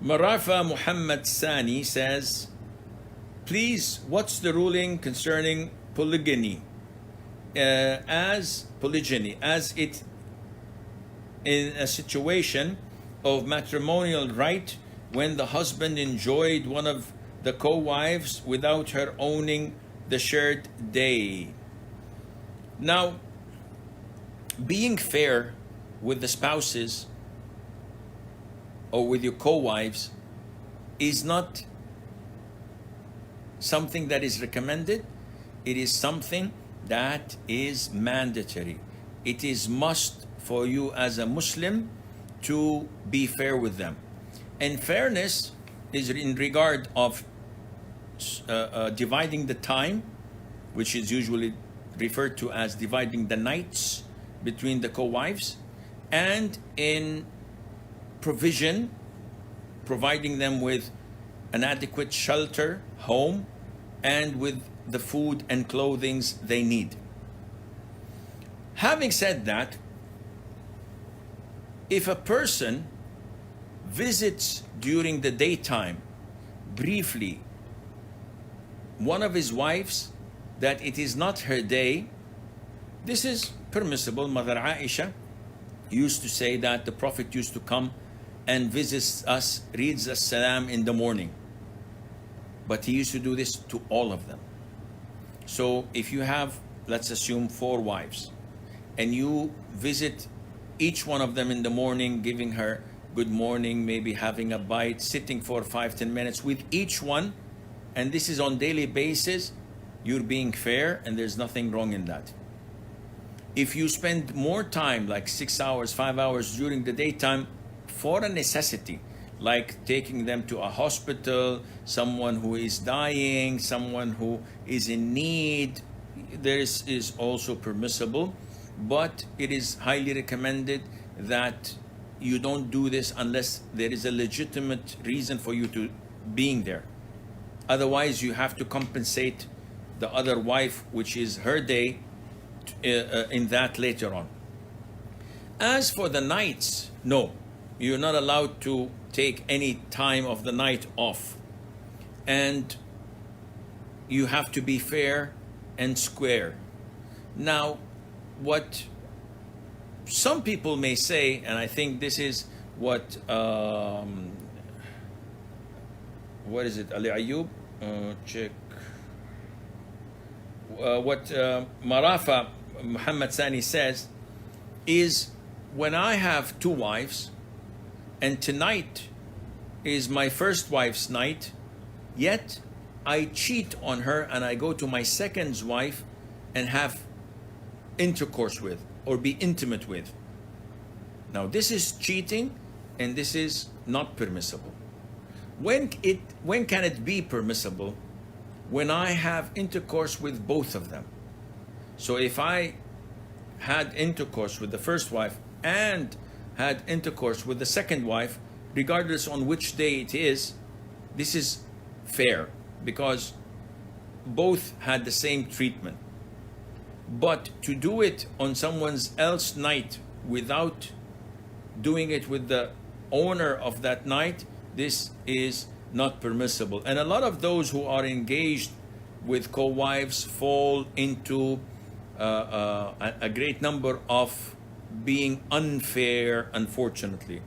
Marafa Muhammad Sani says, please, what's the ruling concerning polygyny? As it in a situation of matrimonial right when the husband enjoyed one of the co-wives without her owning the shared day. Now, being fair with the spouses or with your co-wives is not something that is recommended. It is something that is mandatory. It is must for you as a Muslim to be fair with them. And fairness is in regard of dividing the time, which is usually referred to as dividing the nights between the co-wives, and in provision, providing them with an adequate shelter, home, and with the food and clothing they need. Having said that, if a person visits during the daytime briefly one of his wives that it is not her day, this is permissible. Mother Aisha used to say that the Prophet used to come and visits us, reads us salam in the morning, but he used to do this to all of them. So if you have, let's assume, 4 wives, and you visit each one of them in the morning, giving her good morning, maybe having a bite, sitting for 5-10 minutes with each one, and this is on daily basis, you're being fair, and there's nothing wrong in that. If you spend more time, like 6 hours, 5 hours during the daytime for a necessity, like taking them to a hospital, someone who is dying, someone who is in need, this is also permissible, but it is highly recommended that you don't do this unless there is a legitimate reason for you to being there. Otherwise, you have to compensate the other wife, which is her day, in that later on. As for the nights, no, you're not allowed to take any time of the night off, and you have to be fair and square. Now, what some people may say, and I think this is what is it, Ali Ayub? Check. What Marafa Muhammad Sani says is, when I have 2 wives, and tonight is my first wife's night, yet I cheat on her and I go to my second wife and have intercourse with or be intimate with. Now this is cheating, and this is not permissible. When can it be permissible? When I have intercourse with both of them. So if I had intercourse with the first wife and had intercourse with the second wife, regardless on which day it is, this is fair because both had the same treatment. But to do it on someone else's night without doing it with the owner of that night, this is not permissible. And a lot of those who are engaged with co-wives fall into a great number of being unfair, unfortunately.